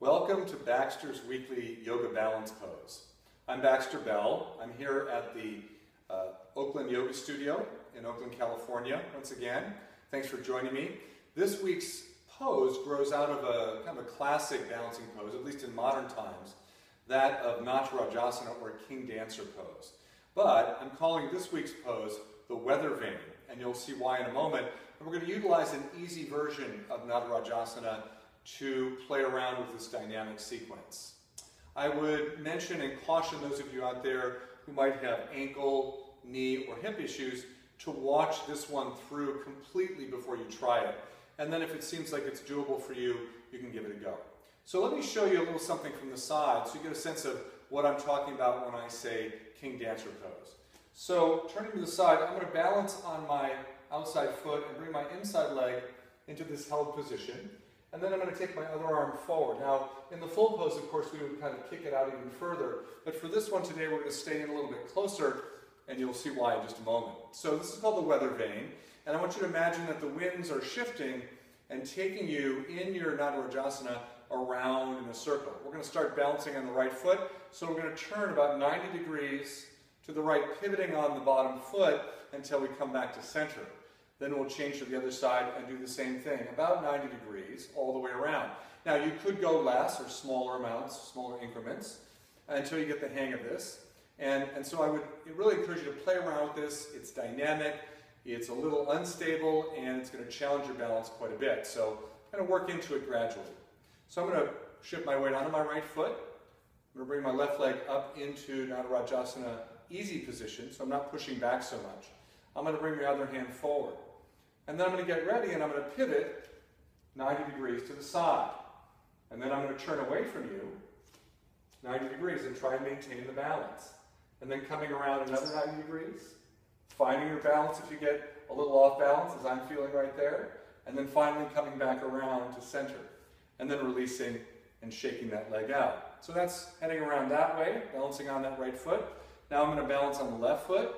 Welcome to Baxter's weekly yoga balance pose. I'm Baxter Bell. I'm here at the Oakland Yoga Studio in Oakland, California. Once again, thanks for joining me. This week's pose grows out of a kind of a classic balancing pose, at least in modern times, that of Natarajasana or King Dancer pose. But I'm calling this week's pose the Weathervane, and you'll see why in a moment. And we're going to utilize an easy version of Natarajasana to play around with this dynamic sequence. I would mention and caution those of you out there who might have ankle, knee, or hip issues to watch this one through completely before you try it. And then if it seems like it's doable for you, you can give it a go. So let me show you a little something from the side so you get a sense of what I'm talking about when I say King Dancer pose. So turning to the side, I'm going to balance on my outside foot and bring my inside leg into this held position. And then I'm going to take my other arm forward. Now, in the full pose, of course, we would kind of kick it out even further. But for this one today, we're going to stay in a little bit closer, and you'll see why in just a moment. So this is called the Weathervane, and I want you to imagine that the winds are shifting and taking you in your Natarajasana around in a circle. We're going to start balancing on the right foot, so we're going to turn about 90 degrees to the right, pivoting on the bottom foot until we come back to center. Then we'll change to the other side and do the same thing, about 90 degrees all the way around. Now you could go less or smaller amounts, smaller increments, until you get the hang of this. And so I would really encourage you to play around with this. It's dynamic, it's a little unstable, and it's going to challenge your balance quite a bit. So kind of work into it gradually. So I'm going to shift my weight onto my right foot. I'm going to bring my left leg up into Natarajasana easy position, so I'm not pushing back so much. I'm going to bring my other hand forward. And then I'm going to get ready and I'm going to pivot 90 degrees to the side. And then I'm going to turn away from you 90 degrees and try and maintain the balance. And then coming around another 90 degrees, finding your balance if you get a little off balance, as I'm feeling right there. And then finally coming back around to center. And then releasing and shaking that leg out. So that's heading around that way, balancing on that right foot. Now I'm going to balance on the left foot,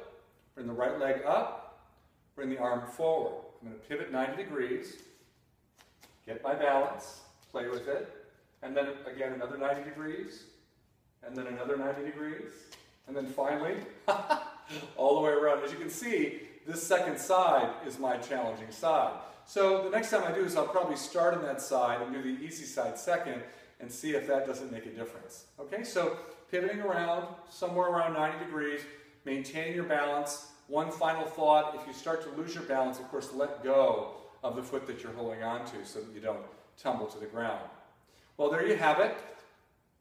bring the right leg up, bring the arm forward. I'm going to pivot 90 degrees, get my balance, play with it, and then again another 90 degrees, and then another 90 degrees, and then finally, all the way around. As you can see, this second side is my challenging side. So the next time I do this, I'll probably start on that side and do the easy side second and see if that doesn't make a difference. Okay, so pivoting around, somewhere around 90 degrees, maintain your balance. One final thought, if you start to lose your balance, of course, let go of the foot that you're holding on to so that you don't tumble to the ground. Well, there you have it.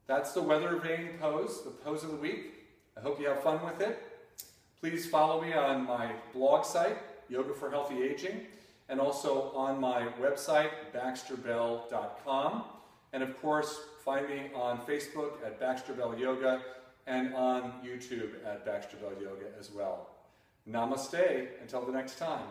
That's the Weathervane pose, the pose of the week. I hope you have fun with it. Please follow me on my blog site, Yoga for Healthy Aging, and also on my website, baxterbell.com. And of course, find me on Facebook at Baxter Bell Yoga and on YouTube at Baxter Bell Yoga as well. Namaste until the next time.